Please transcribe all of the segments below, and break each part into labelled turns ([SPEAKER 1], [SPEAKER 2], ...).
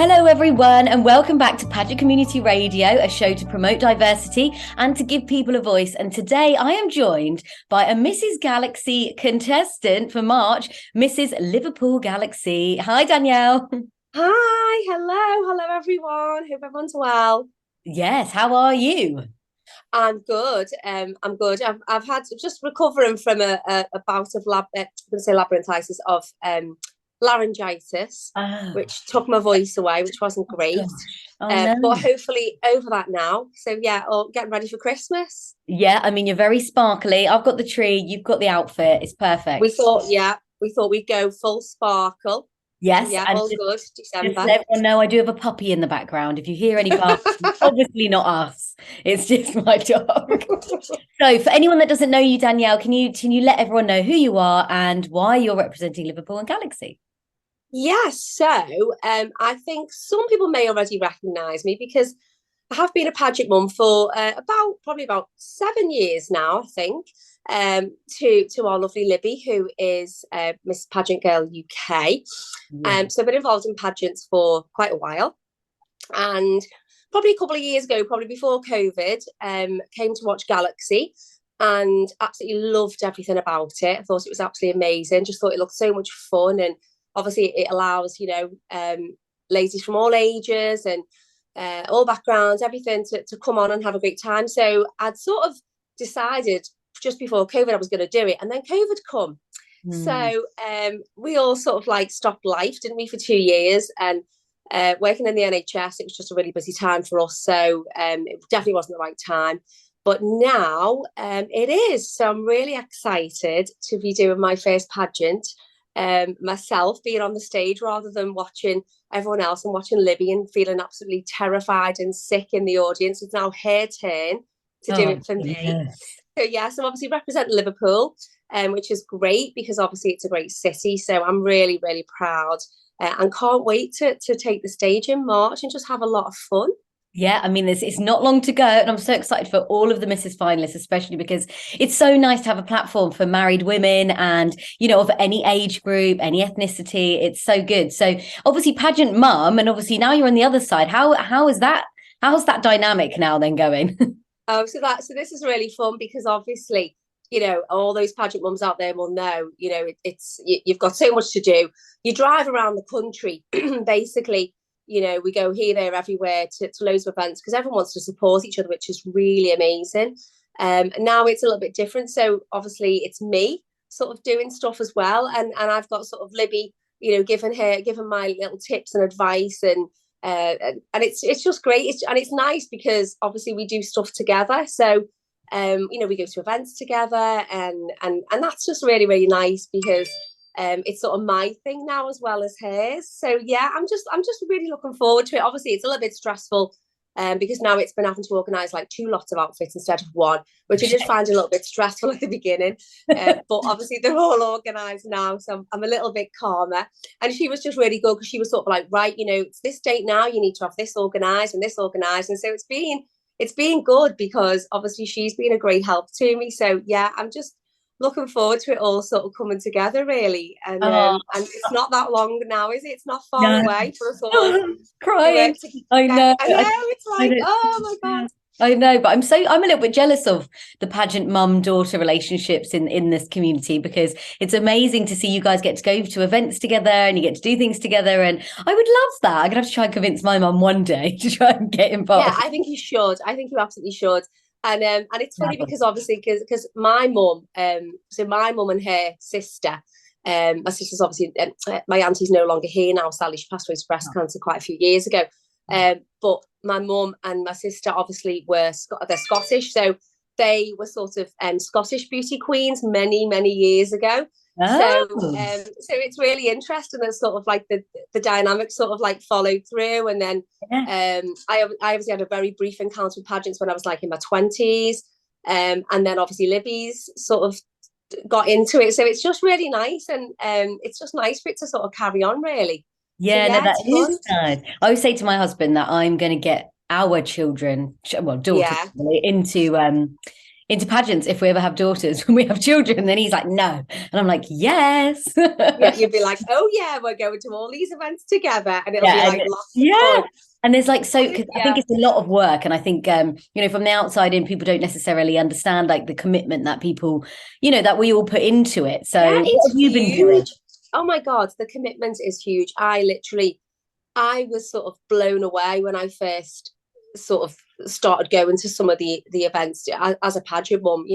[SPEAKER 1] Hello, everyone, and welcome back to Pageant Community Radio, a show to promote diversity and to give people a voice. And today I am joined by a Mrs. Galaxy contestant for March, Mrs. Liverpool Galaxy. Hi, Danielle.
[SPEAKER 2] Hi, hello everyone. Hope everyone's well.
[SPEAKER 1] Yes, how are you?
[SPEAKER 2] I'm good. I'm good. I've had just recovering from a bout of I'm going to say labyrinthitis of laryngitis,
[SPEAKER 1] Oh,
[SPEAKER 2] which took my voice away, which wasn't great.
[SPEAKER 1] gosh. Oh, no.
[SPEAKER 2] But hopefully over that now. So yeah, all getting ready for Christmas.
[SPEAKER 1] Yeah, I mean, you're very sparkly. I've got the tree, you've got the outfit. It's perfect.
[SPEAKER 2] We thought we'd go full sparkle. So
[SPEAKER 1] Yes,
[SPEAKER 2] yeah,
[SPEAKER 1] and
[SPEAKER 2] all good.
[SPEAKER 1] just to
[SPEAKER 2] December.
[SPEAKER 1] let everyone know, I do have a puppy in the background. If you hear any barking, obviously not us. It's just my dog. So, for anyone that doesn't know you, Danielle, can you let everyone know who you are and why you're representing Liverpool and Galaxy?
[SPEAKER 2] Yes, so I think some people may already recognise me because I have been a pageant mum for probably about 7 years now, I think. To our lovely Libby, who is Miss Pageant Girl UK.
[SPEAKER 1] Yeah.
[SPEAKER 2] So I've been involved in pageants for quite a while, and probably a couple of years ago, probably before COVID, came to watch Galaxy and absolutely loved everything about it. I thought it was absolutely amazing. Just thought it looked so much fun, and obviously it allows ladies from all ages and all backgrounds, everything to come on and have a great time. So I'd sort of decided just before COVID I was going to do it, and then COVID come.
[SPEAKER 1] Hmm.
[SPEAKER 2] So we all sort of like stopped life, didn't we, for 2 years? And working in the NHS, it was just a really busy time for us. So it definitely wasn't the right time. But now it is. So I'm really excited to be doing my first pageant myself, being on the stage rather than watching everyone else and watching Libby and feeling absolutely terrified and sick in the audience. It's now her turn to do
[SPEAKER 1] Oh,
[SPEAKER 2] it for me.
[SPEAKER 1] yes.
[SPEAKER 2] So yes, I'm obviously representing Liverpool, which is great because obviously it's a great city. So I'm really, really proud and can't wait to take the stage in March and just have a lot of fun.
[SPEAKER 1] Yeah, I mean, it's not long to go, and I'm so excited for all of the Mrs. finalists, especially because it's so nice to have a platform for married women and, of any age group, any ethnicity. It's so good. So obviously, pageant mum, and obviously now you're on the other side. How is that? How's that dynamic now then going?
[SPEAKER 2] Oh, so this is really fun because obviously, all those pageant mums out there will know, you've got so much to do. You drive around the country, basically. We go here, there, everywhere to loads of events because everyone wants to support each other, which is really amazing. And now it's a little bit different. So obviously it's me sort of doing stuff as well. And I've got sort of Libby, giving my little tips and advice and it's just great. And it's nice because obviously we do stuff together. So we go to events together and that's just really, really nice because it's sort of my thing now as well as hers. So yeah, I'm just really looking forward to it. Obviously, it's a little bit stressful because now it's been having to organise like two lots of outfits instead of one, which I did find a little bit stressful at the beginning. But obviously they're all organised now, so I'm a little bit calmer. And she was just really good because she was sort of like, right, it's this date now. You need to have this organised and this organised, and so it's been good because obviously she's been a great help to me. So yeah, I'm just looking forward to it all sort of coming together really,
[SPEAKER 1] Oh,
[SPEAKER 2] and it's not that long now, is it? It's not far
[SPEAKER 1] no.
[SPEAKER 2] away for us all to
[SPEAKER 1] Crying.
[SPEAKER 2] work together.
[SPEAKER 1] I know.
[SPEAKER 2] I know, it's like, oh my
[SPEAKER 1] Yeah.
[SPEAKER 2] god.
[SPEAKER 1] I know, but I'm a little bit jealous of the pageant mum daughter relationships in this community because it's amazing to see you guys get to go to events together and you get to do things together, and I would love that. I'm gonna have to try and convince my mum one day to try and get
[SPEAKER 2] Yeah,
[SPEAKER 1] involved.
[SPEAKER 2] I think you should. I think you absolutely should. And it's funny because obviously because my mum, so my mum and her sister, my sister's obviously my auntie's no longer here now. Sally, she passed away to breast cancer quite a few years ago. But my mum and my sister obviously they're Scottish, so they were sort of Scottish beauty queens many years ago. So
[SPEAKER 1] Oh,
[SPEAKER 2] so it's really interesting that sort of like the dynamics sort of like followed through, and then
[SPEAKER 1] yeah.
[SPEAKER 2] I obviously had a very brief encounter with pageants when I was like in my 20s. And then obviously Libby's sort of got into it. So it's just really nice. And it's just nice for it to sort of carry on, really. So
[SPEAKER 1] Yeah, no,
[SPEAKER 2] yeah,
[SPEAKER 1] that
[SPEAKER 2] it's
[SPEAKER 1] is
[SPEAKER 2] fun.
[SPEAKER 1] nice. I always say to my husband that I'm going to get our children, well, daughters,
[SPEAKER 2] Yeah.
[SPEAKER 1] really, into pageants if we ever have daughters when we have children. And then he's like, no. And I'm like, yes.
[SPEAKER 2] Yeah, you'd be like, oh yeah, we're going to all these events together, and it'll be
[SPEAKER 1] Yeah,
[SPEAKER 2] like lots of fun.
[SPEAKER 1] and there's like, so 'cause I
[SPEAKER 2] Yeah,
[SPEAKER 1] think it's a lot of work, and I think from the outside in, people don't necessarily understand like the commitment that people, that we all put into it. So
[SPEAKER 2] yeah,
[SPEAKER 1] what
[SPEAKER 2] it's
[SPEAKER 1] have you been doing?
[SPEAKER 2] huge. Oh my God, the commitment is huge. I was sort of blown away when I first sort of started going to some of the events as a pageant mum.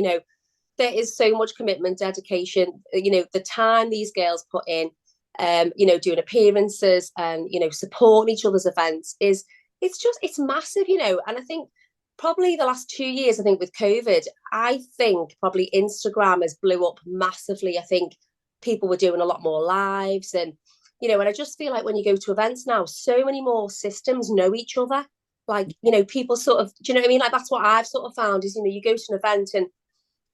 [SPEAKER 2] There is so much commitment, dedication. The time these girls put in, doing appearances and supporting each other's events it's massive. And I think probably the last 2 years, I think with COVID, I think probably Instagram has blew up massively. I think people were doing a lot more lives and I just feel like when you go to events now, so many more systems know each other. Like, people sort of, do you know what I mean? Like, that's what I've sort of found is, you go to an event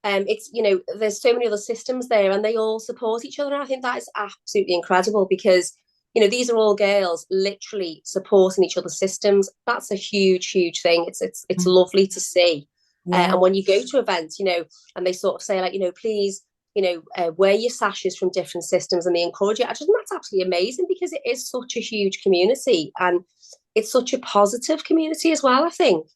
[SPEAKER 2] and it's, there's so many other systems there and they all support each other. And I think that is absolutely incredible because, these are all girls literally supporting each other's systems. That's a huge, huge thing. It's lovely to see.
[SPEAKER 1] Yeah.
[SPEAKER 2] And when you go to events, and they sort of say like, please, wear your sashes from different systems and they encourage you. I just think that's absolutely amazing because it is such a huge community and it's such a positive community as well, I think.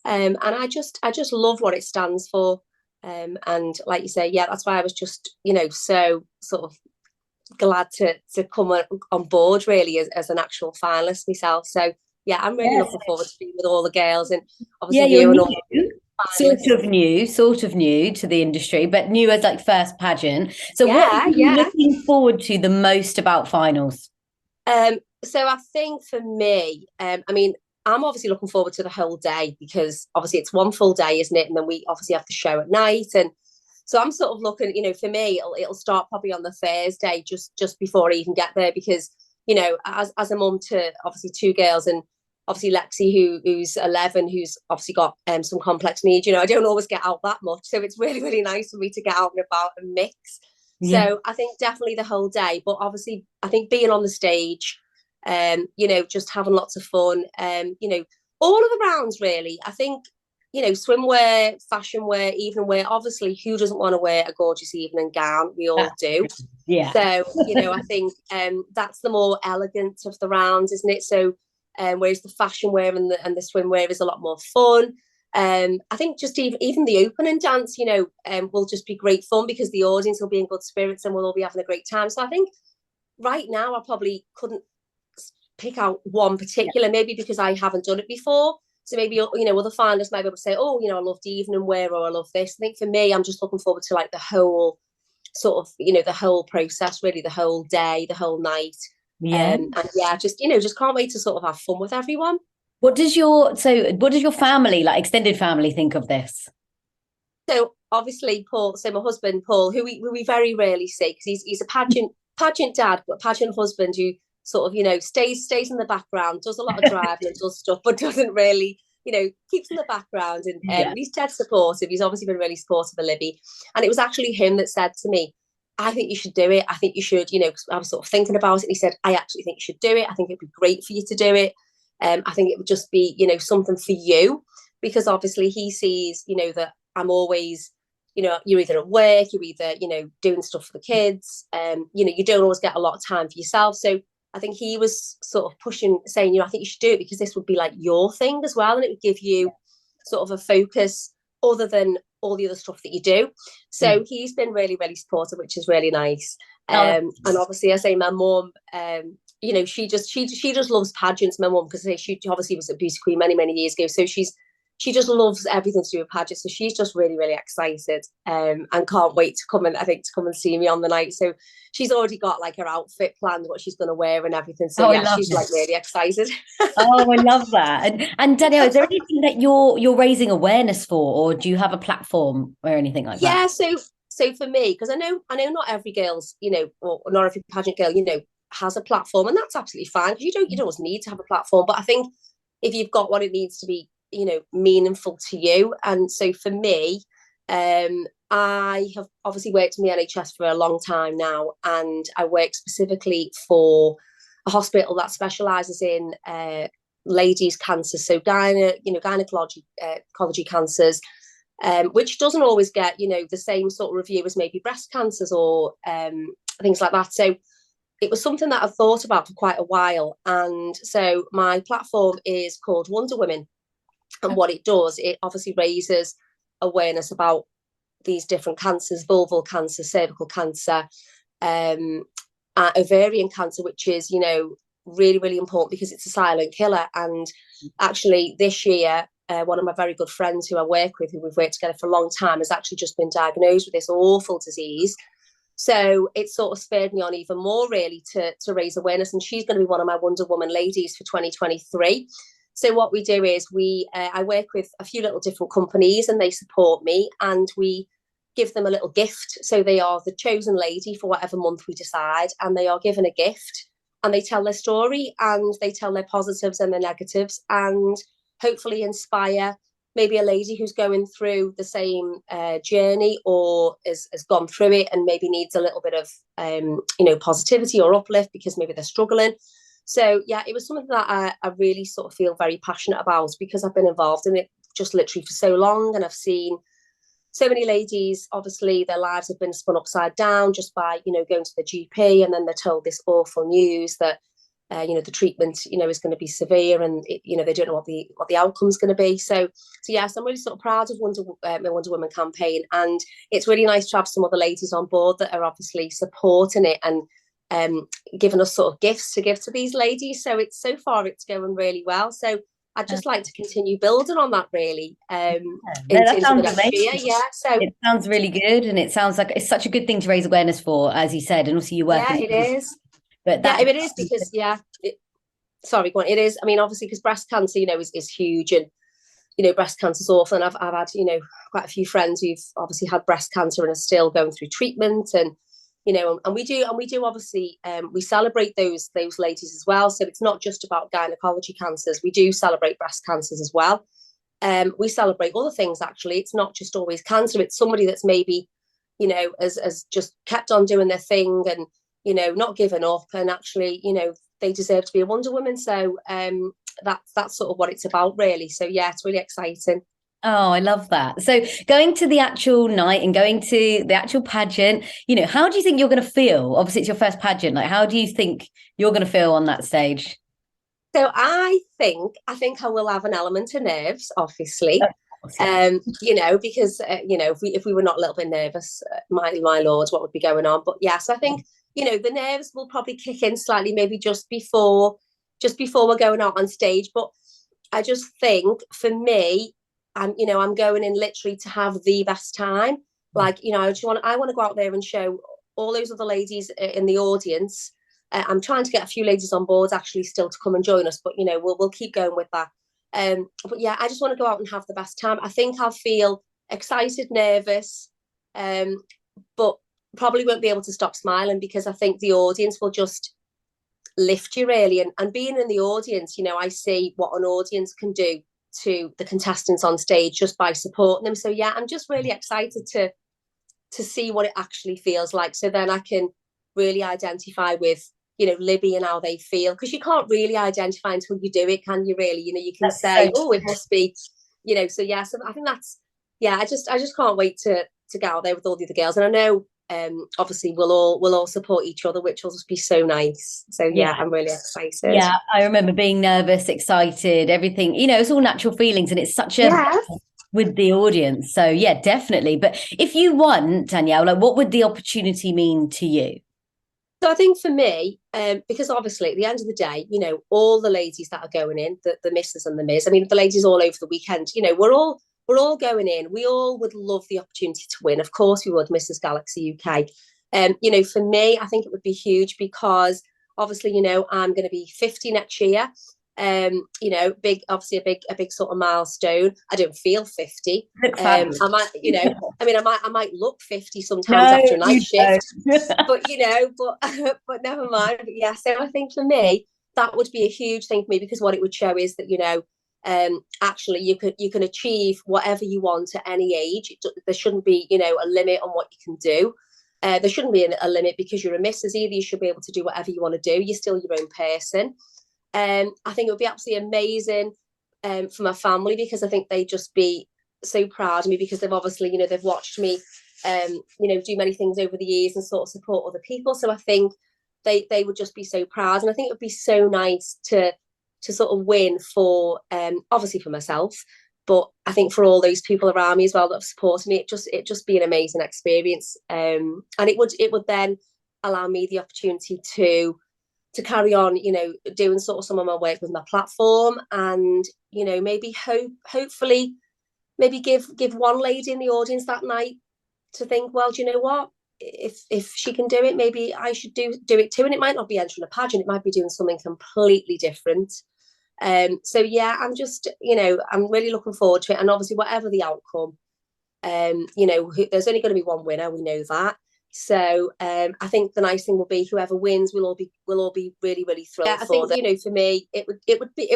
[SPEAKER 2] And I just love what it stands for. And like you say, yeah, that's why I was just, so sort of glad to come on board really as an actual finalist myself. So yeah, I'm really looking forward to being with all the girls and obviously
[SPEAKER 1] you're
[SPEAKER 2] you and
[SPEAKER 1] new.
[SPEAKER 2] all
[SPEAKER 1] Sort of new to the industry, but new as like first pageant. So what are you
[SPEAKER 2] yeah.
[SPEAKER 1] looking forward to the most about finals?
[SPEAKER 2] So I think for me, I mean, I'm obviously looking forward to the whole day because obviously it's one full day, isn't it? And then we obviously have the show at night. And so I'm sort of looking, for me, it'll start probably on the Thursday, just before I even get there, because, as a mum to obviously two girls and obviously Lexi, who's 11, who's obviously got some complex needs, I don't always get out that much. So it's really, really nice for me to get out and about and mix. Yeah. So I think definitely the whole day, but obviously I think being on the stage, just having lots of fun, all of the rounds really. I think, swimwear, fashion wear, evening wear, obviously who doesn't want to wear a gorgeous evening gown? We all do.
[SPEAKER 1] Yeah.
[SPEAKER 2] So, I think that's the more elegant of the rounds, isn't it? So, whereas the fashion wear and the swimwear is a lot more fun. I think just even the opening dance, will just be great fun because the audience will be in good spirits and we'll all be having a great time. So I think right now I probably couldn't pick out one particular, maybe because I haven't done it before. So maybe, other finalists might be able to say, oh, I loved evening wear or I love this. I think for me, I'm just looking forward to like the whole sort of, the whole process, really, the whole day, the whole night.
[SPEAKER 1] Yeah.
[SPEAKER 2] And yeah, just can't wait to sort of have fun with everyone.
[SPEAKER 1] What does your family, like extended family, think of this?
[SPEAKER 2] So obviously Paul, so my husband Paul, who we very rarely see because he's a pageant dad, but pageant husband who sort of, stays in the background, does a lot of driving and does stuff, but doesn't really, keeps in the background. And he's dead supportive. He's obviously been really supportive of Libby. And it was actually him that said to me, I think you should do it. I think you should, I was sort of thinking about it. And he said, I actually think you should do it. I think it'd be great for you to do it. I think it would just be, something for you, because obviously he sees, that I'm always, you're either at work, you're either, doing stuff for the kids. You don't always get a lot of time for yourself. So I think he was sort of pushing, saying, I think you should do it because this would be like your thing as well. And it would give you sort of a focus other than all the other stuff that you do. So he's been really, really supportive, which is really nice. And obviously I say my mum, she just loves pageants, my mum, because she obviously was a beauty queen many, many years ago. So she just loves everything to do with pageants. So she's just really, really excited and can't wait to come and see me on the night. So she's already got like her outfit planned, what she's going to wear and everything. So she's like really excited.
[SPEAKER 1] Oh, I love that. And Danielle, is there anything that you're raising awareness for, or do you have a platform or anything like that?
[SPEAKER 2] Yeah. So for me, because I know not every girl's, or not every pageant girl, has a platform, and that's absolutely fine because you don't always need to have a platform. But I think if you've got one, it needs to be, meaningful to you. And so for me, I have obviously worked in the NHS for a long time now, and I work specifically for a hospital that specialises in ladies' cancers, so gynecology cancers. which doesn't always get, the same sort of review as maybe breast cancers or things like that. So it was something that I've thought about for quite a while. And so my platform is called Wonder Women. And what it does, it obviously raises awareness about these different cancers: vulval cancer, cervical cancer, ovarian cancer, which is, really, really important because it's a silent killer. And actually this year, one of my very good friends who I work with, who we've worked together for a long time, has actually just been diagnosed with this awful disease. So it sort of spurred me on even more, really, to raise awareness. And she's going to be one of my Wonder Woman ladies for 2023. So what we do is I work with a few little different companies, and they support me, and we give them a little gift. So they are the chosen lady for whatever month we decide, and they are given a gift, and they tell their story, and they tell their positives and their negatives, and hopefully inspire maybe a lady who's going through the same journey, or has gone through it and maybe needs a little bit of positivity or uplift because maybe they're struggling. So yeah, it was something that I really sort of feel very passionate about, because I've been involved in it just literally for so long, and I've seen so many ladies, obviously their lives have been spun upside down just by, going to the GP, and then they're told this awful news that, the treatment, is going to be severe, and they don't know what the outcome's going to be. So yes, I'm really sort of proud of my Wonder Woman campaign, and it's really nice to have some other ladies on board that are obviously supporting it and giving us sort of gifts to give to these ladies. So so far it's going really well. So I'd just like to continue building on that, really.
[SPEAKER 1] That sounds amazing.
[SPEAKER 2] Yeah, so
[SPEAKER 1] it sounds really good, and it sounds like it's such a good thing to raise awareness for, as you said, and also you work.
[SPEAKER 2] Yeah, it is.
[SPEAKER 1] But
[SPEAKER 2] it is because sorry, go on. It is. I mean, obviously, because breast cancer, is huge, and breast cancer's awful. And I've had quite a few friends who've obviously had breast cancer and are still going through treatment, and and we do obviously we celebrate those ladies as well. So it's not just about gynecology cancers. We do celebrate breast cancers as well. We celebrate other things, actually. It's not just always cancer. It's somebody that's maybe has just kept on doing their thing and not given up, and actually they deserve to be a Wonder Woman. So that's sort of what it's about, really. So yeah, it's really exciting.
[SPEAKER 1] Oh, I love that. So going to the actual night and going to the actual pageant, how do you think you're going to feel? Obviously, it's your first pageant. Like, how do you think you're going to feel on that stage?
[SPEAKER 2] So I think I will have an element of nerves, obviously. Because if we were not a little bit nervous, my lords, what would be going on? But yes, I think the nerves will probably kick in slightly, maybe just before we're going out on stage. But I just think, for me, I'm going in literally to have the best time. Like, I want to go out there and show all those other ladies in the audience. I'm trying to get a few ladies on board actually still to come and join us, but we'll keep going with that. But yeah, I just want to go out and have the best time. I think I'll feel excited, nervous, but probably won't be able to stop smiling, because I think the audience will just lift you, really. And being in the audience, I see what an audience can do to the contestants on stage just by supporting them. So yeah, I'm just really excited to see what it actually feels like, so then I can really identify with Libby and how they feel, because you can't really identify until you do it, can you? Really, you can say, oh, it must be, so yeah. So I think that's, yeah, I just can't wait to get out there with all the other girls. And I know obviously we'll all support each other, which will just be so nice. So yeah, I'm really excited.
[SPEAKER 1] Yeah, I remember being nervous, excited, everything, it's all natural feelings, and it's such a with the audience. So yeah, definitely. But if you won, Danielle, like, what would the opportunity mean to you?
[SPEAKER 2] So I think for me, because obviously at the end of the day, all the ladies that are going in, the misses and the Ms, I mean, the ladies all over the weekend, we're all going in. We all would love the opportunity to win. Of course we would, Mrs. Galaxy UK. For me, I think it would be huge, because obviously, I'm going to be 50 next year. Big, obviously a big sort of milestone. I don't feel 50. I might, I might look 50 sometimes after a night shift, but but never mind. But yeah, so I think for me, that would be a huge thing for me, because what it would show is that, actually you can achieve whatever you want at any age. There shouldn't be, a limit on what you can do. There shouldn't be a limit because you're a missus either. You should be able to do whatever you want to do. You're still your own person. I think it would be absolutely amazing for my family, because I think they'd just be so proud of me, because they've obviously, they've watched me, do many things over the years and sort of support other people. So I think they would just be so proud. And I think it would be so nice to sort of win for, obviously for myself, but I think for all those people around me as well that have supported me. It just be an amazing experience. And it would then allow me the opportunity to carry on, doing sort of some of my work with my platform, and, maybe hopefully maybe give one lady in the audience that night to think, well, do you know what? If she can do it, maybe I should do it too. And it might not be entering a pageant; it might be doing something completely different. So yeah, I'm really looking forward to it. And obviously, whatever the outcome, there's only going to be one winner. We know that. So I think the nice thing will be whoever wins, we'll all be really, really thrilled. Yeah, I think for me, it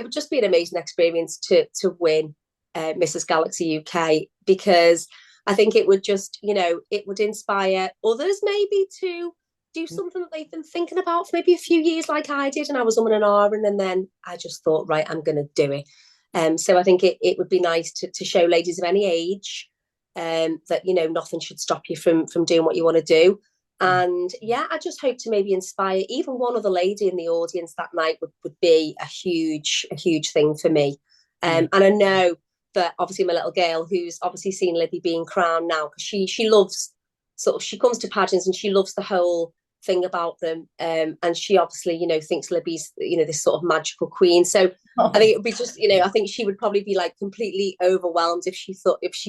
[SPEAKER 2] would just be an amazing experience to win Mrs. Galaxy UK, because I think it would just, it would inspire others maybe to do something that they've been thinking about for maybe a few years, like I did, and I was and ahhing, and then I just thought, right, I'm going to do it. So I think it would be nice to show ladies of any age that, nothing should stop you from doing what you want to do. And yeah, I just hope to maybe inspire even one other lady in the audience that night would be a huge thing for me. And I know that obviously my little girl, who's obviously seen Libby being crowned now, because she loves she comes to pageants and she loves the whole thing about them, and she obviously thinks Libby's this sort of magical queen. So I think it would be just I think she would probably be like completely overwhelmed if she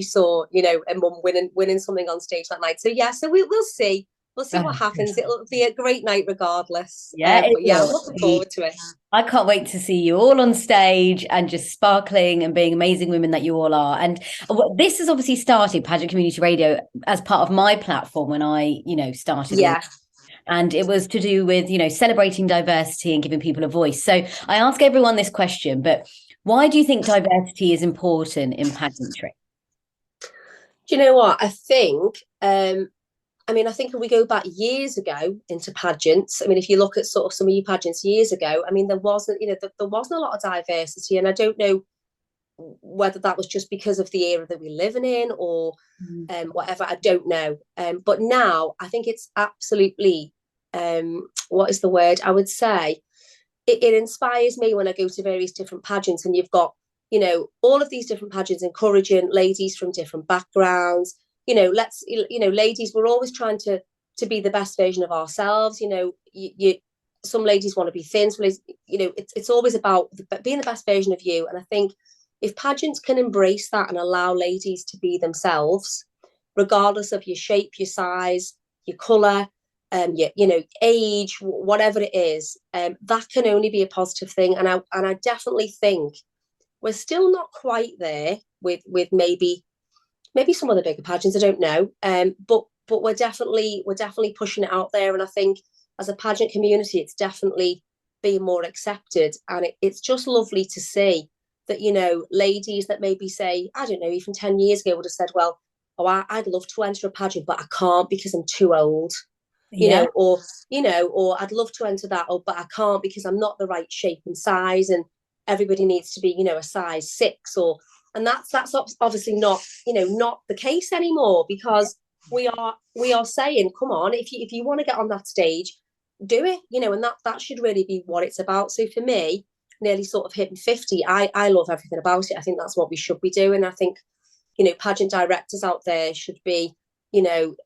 [SPEAKER 2] saw a mum winning something on stage that night. So yeah, so we'll see. We'll see what happens. It'll be a great night regardless.
[SPEAKER 1] Yeah,
[SPEAKER 2] but yeah, I'm looking forward to it.
[SPEAKER 1] I can't wait to see you all on stage and just sparkling and being amazing women that you all are. And this has obviously started Pageant Community Radio as part of my platform when I, started.
[SPEAKER 2] Yeah.
[SPEAKER 1] And it was to do with, celebrating diversity and giving people a voice. So I ask everyone this question, but why do you think diversity is important in pageantry?
[SPEAKER 2] Do you know what? I think, I think if we go back years ago into pageants, if you look at sort of some of your pageants years ago, there wasn't, there wasn't a lot of diversity. And I don't know whether that was just because of the era that we're living in or whatever, I don't know. But now I think it's absolutely, what is the word? I would say it inspires me when I go to various different pageants, and you've got, all of these different pageants encouraging ladies from different backgrounds. Ladies, we're always trying to be the best version of ourselves. Some ladies want to be thin. Some ladies, it's always about being the best version of you. And I think if pageants can embrace that and allow ladies to be themselves, regardless of your shape, your size, your colour, your age, whatever it is, that can only be a positive thing. And I definitely think we're still not quite there with maybe some of the bigger pageants. I don't know, but we're definitely pushing it out there. And I think as a pageant community, it's definitely being more accepted. And it's just lovely to see that, ladies that maybe say, I don't know, even 10 years ago would have said, well, I'd love to enter a pageant, but I can't because I'm too old, or I'd love to enter that, but I can't because I'm not the right shape and size, and everybody needs to be, a size 6, and that's obviously not, not the case anymore, because we are saying, come on, if you want to get on that stage, do it, and that should really be what it's about. So for me, nearly sort of hitting 50, I love everything about it. I think that's what we should be doing. I think, pageant directors out there should be,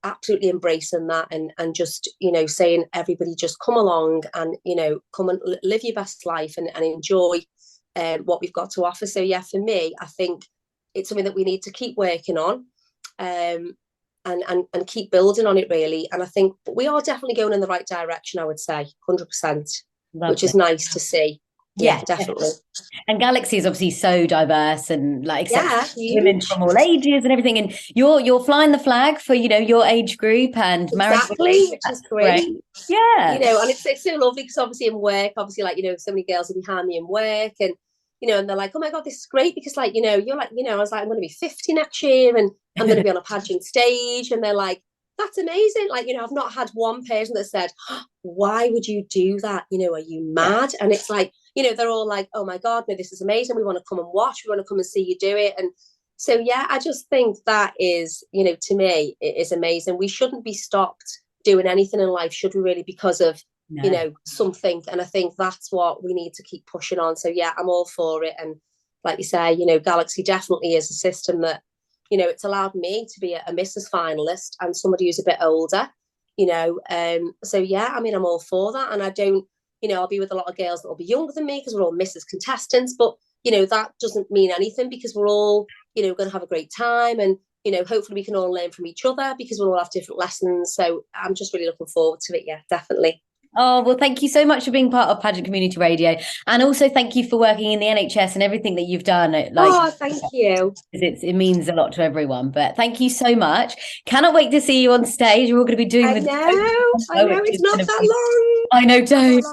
[SPEAKER 2] absolutely embracing that, and just, saying, everybody just come along and, come and live your best life and enjoy what we've got to offer. So yeah, for me, I think it's something that we need to keep working on, and keep building on it, really. And I think we are definitely going in the right direction, I would say, 100%, which is nice to see. Yeah, definitely.
[SPEAKER 1] And Galaxy is obviously so diverse and women from all
[SPEAKER 2] huge.
[SPEAKER 1] ages and everything. And you're flying the flag for your age group and
[SPEAKER 2] exactly, which is great.
[SPEAKER 1] Yeah,
[SPEAKER 2] and it's so lovely, because obviously in work, obviously, like, so many girls are behind me in work, and and they're like, oh my god, this is great, because like, you're like, I was like, I'm going to be 50 next year, and I'm going to be on a pageant stage, and they're like, that's amazing. Like, I've not had one person that said, oh, why would you do that? Are you mad? And it's like, they're all like, oh my god, no, this is amazing, we want to come and watch, we want to come and see you do it. And So yeah, I just think that is, to me, it is amazing. We shouldn't be stopped doing anything in life, should we really, because of,
[SPEAKER 1] No.
[SPEAKER 2] something. And I think that's what we need to keep pushing on. So yeah, I'm all for it. And like you say, Galaxy definitely is a system that, it's allowed me to be a Mrs. finalist and somebody who's a bit older, so yeah, I mean, I'm all for that. And I don't, I'll be with a lot of girls that will be younger than me because we're all Mrs. contestants, but that doesn't mean anything because we're all, going to have a great time. And, hopefully we can all learn from each other because we'll all have different lessons. So I'm just really looking forward to it. Yeah, definitely.
[SPEAKER 1] Oh, well, thank you so much for being part of Pageant Community Radio. And also thank you for working in the NHS and everything that you've done.
[SPEAKER 2] Thank you.
[SPEAKER 1] It means a lot to everyone. But thank you so much. Cannot wait to see you on stage. We're all going to be doing
[SPEAKER 2] I know, it's not that long.
[SPEAKER 1] I know, don't.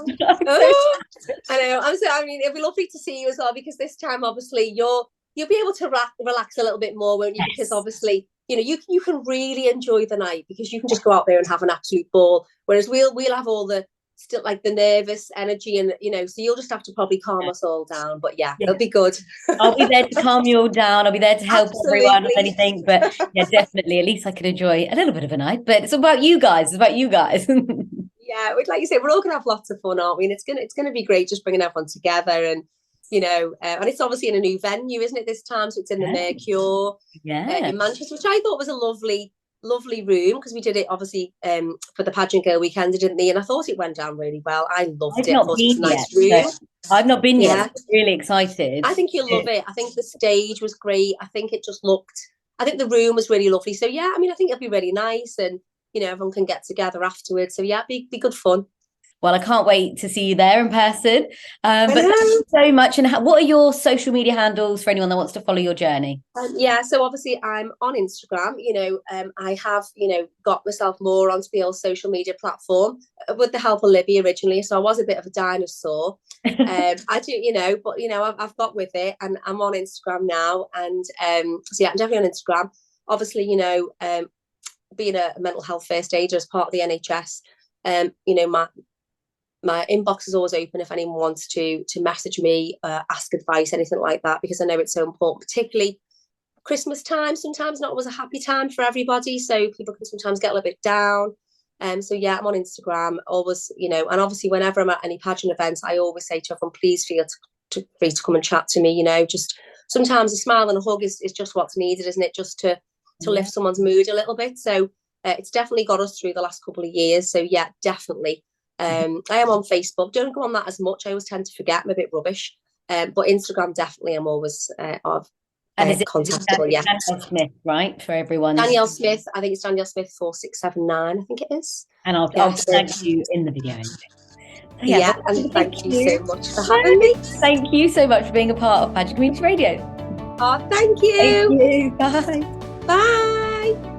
[SPEAKER 2] I know. I mean, it'd be lovely to see you as well, because this time, obviously, you'll be able to relax a little bit more, won't you? Yes. Because obviously, you can really enjoy the night because you can just go out there and have an absolute ball. Whereas we'll have all the still like the nervous energy, and so you'll just have to probably calm us all down. But yeah, it'll be good.
[SPEAKER 1] I'll be there to calm you all down. I'll be there to help everyone with anything. But yeah, definitely. At least I can enjoy a little bit of a night. But it's about you guys. It's about you guys.
[SPEAKER 2] Yeah, like you say, we're all gonna have lots of fun, aren't we? And it's gonna be great just bringing everyone together, and and it's obviously in a new venue, isn't it, this time? So it's in the Mercure, in Manchester, which I thought was a lovely room, because we did it obviously for the Pageant Girl Weekend, didn't they? And I thought it went down really well. I loved it. I thought it was a nice room.
[SPEAKER 1] I've not been yet. I'm really excited.
[SPEAKER 2] I think you'll love it. I think the stage was great. I think the room was really lovely. So yeah, I mean, I think it'll be really nice, and everyone can get together afterwards. So yeah, be good fun.
[SPEAKER 1] Well, I can't wait to see you there in person. But thank you so much. And what are your social media handles for anyone that wants to follow your journey?
[SPEAKER 2] So obviously I'm on Instagram. I have, got myself more onto the old social media platform with the help of Libby originally. So I was a bit of a dinosaur. I do, but I've got with it, and I'm on Instagram now. And so yeah, I'm definitely on Instagram. Obviously, being a mental health first aider as part of the NHS, my inbox is always open if anyone wants to message me, ask advice, anything like that, because I know it's so important, particularly Christmas time. Sometimes not always a happy time for everybody, so people can sometimes get a little bit down. So yeah, I'm on Instagram always, and obviously whenever I'm at any pageant events, I always say to everyone, please feel free to come and chat to me. Just sometimes a smile and a hug is just what's needed, isn't it? Just to lift someone's mood a little bit. So it's definitely got us through the last couple of years. So yeah, definitely. I am on Facebook. Don't go on that as much. I always tend to forget. I'm a bit rubbish. But Instagram, definitely, I'm always contactable. Yeah,
[SPEAKER 1] Danielle Smith, right? For everyone.
[SPEAKER 2] Danielle Smith. I think it's Danielle Smith 4679. I think it is.
[SPEAKER 1] And I'll tag you in the video.
[SPEAKER 2] Yeah, and thank you so much for having me.
[SPEAKER 1] Thank you so much for being a part of Pageant Community Radio.
[SPEAKER 2] Oh, thank you.
[SPEAKER 1] Thank you. Bye.
[SPEAKER 2] Bye.